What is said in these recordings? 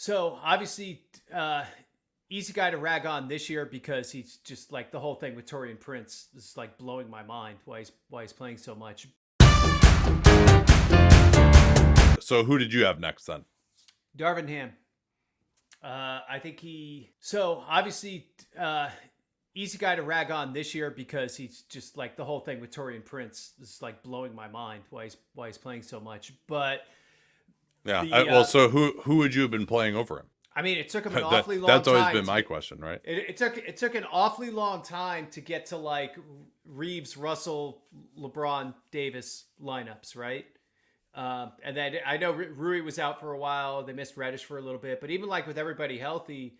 So obviously, easy guy to rag on this year because he's just like the whole thing with Torian Prince is like blowing my mind why he's playing so much. So who did you have next then? Darvin Ham. I think so obviously, easy guy to rag on this year because he's just like the whole thing with Torian Prince is like blowing my mind why he's playing so much. But yeah, so who would you have been playing over him? I mean, it took him an awfully long time. That's always been my question, right? It took an awfully long time to get to like Reeves, Russell, LeBron, Davis lineups, right? And then I know Rui was out for a while. They missed Reddish for a little bit, but even like with everybody healthy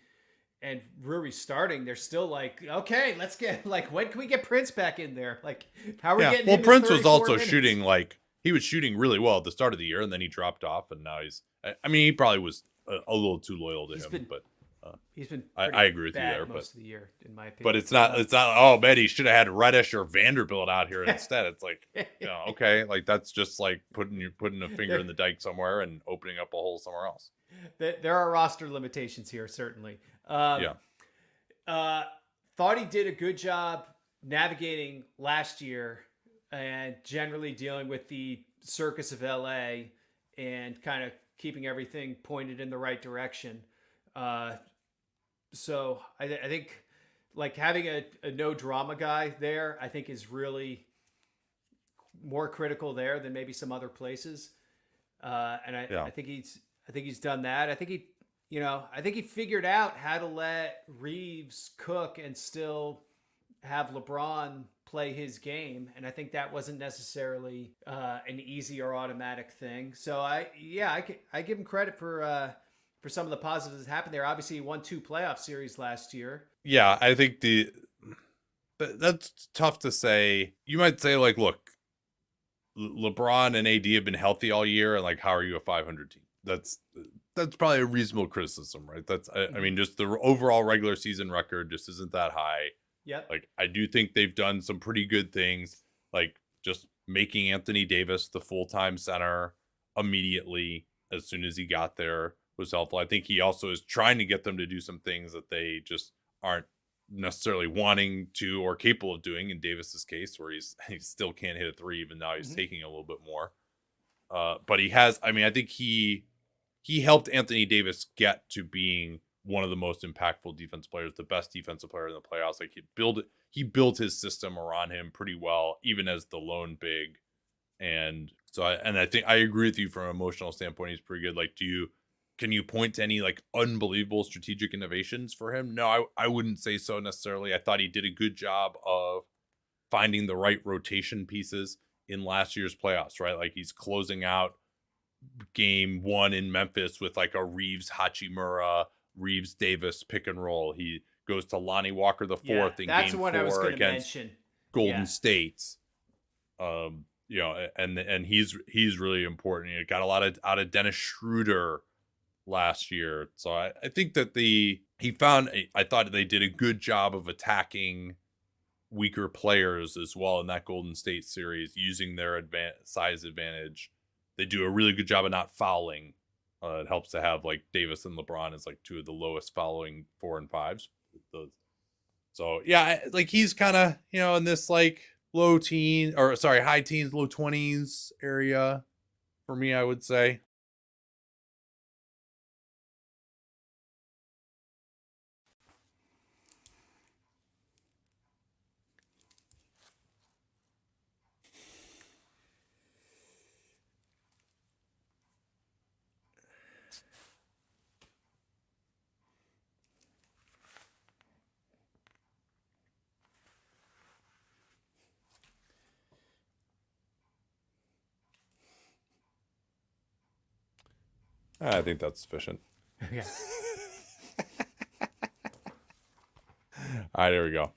and Rui starting, they're still like, okay, let's get like, when can we get Prince back in there? Like, how are we getting? Well, him Prince was also minutes? shooting he was shooting really well at the start of the year, and then he dropped off, and now I mean, he probably was a little too loyal to him, but he's been. I agree with you there, most of the year, in my opinion. But it's not. Oh man, he should have had Reddish or Vanderbilt out here instead. It's like, okay, like that's just like putting a finger in the dike somewhere and opening up a hole somewhere else. There are roster limitations here, certainly. Thought he did a good job navigating last year and generally dealing with the circus of LA and kind of keeping everything pointed in the right direction. So I think like having a no drama guy there, I think is really more critical there than maybe some other places. And I think he's done that. I think he figured out how to let Reeves cook and still have LeBron play his game. And I think that wasn't necessarily an easy or automatic thing. So I give him credit for some of the positives that happened there. Obviously, he won 2 playoff series last year. Yeah, I think that's tough to say. You might say like, look, LeBron and AD have been healthy all year, and like, how are you a 500 team? That's probably a reasonable criticism, right? I mean, just the overall regular season record just isn't that high. Yeah. Like, I do think they've done some pretty good things, like just making Anthony Davis the full-time center immediately as soon as he got there was helpful. I think he also is trying to get them to do some things that they just aren't necessarily wanting to or capable of doing in Davis's case, where he still can't hit a 3, even now he's taking a little bit more. But he has, I mean, I think he helped Anthony Davis get to being one of the most impactful defense players, the best defensive player in the playoffs. Like he built his system around him pretty well, even as the lone big. And so I think I agree with you from an emotional standpoint. He's pretty good. Like, can you point to any like unbelievable strategic innovations for him? No, I wouldn't say so necessarily. I thought he did a good job of finding the right rotation pieces in last year's playoffs, right? Like he's closing out game 1 in Memphis with like a Reeves Hachimura, Reeves Davis pick and roll. He goes to Lonnie Walker the 4th in game 4 against Golden State. And he's really important. He got a lot out of Dennis Schroeder last year. So I think that I thought they did a good job of attacking weaker players as well in that Golden State series, using their size advantage. They do a really good job of not fouling. It helps to have like Davis and LeBron as like 2 of the lowest fouling 4 and 5s. So yeah, like he's kind of, in this like high teens, low 20s area for me, I would say. I think that's sufficient. Yeah. All right, there we go.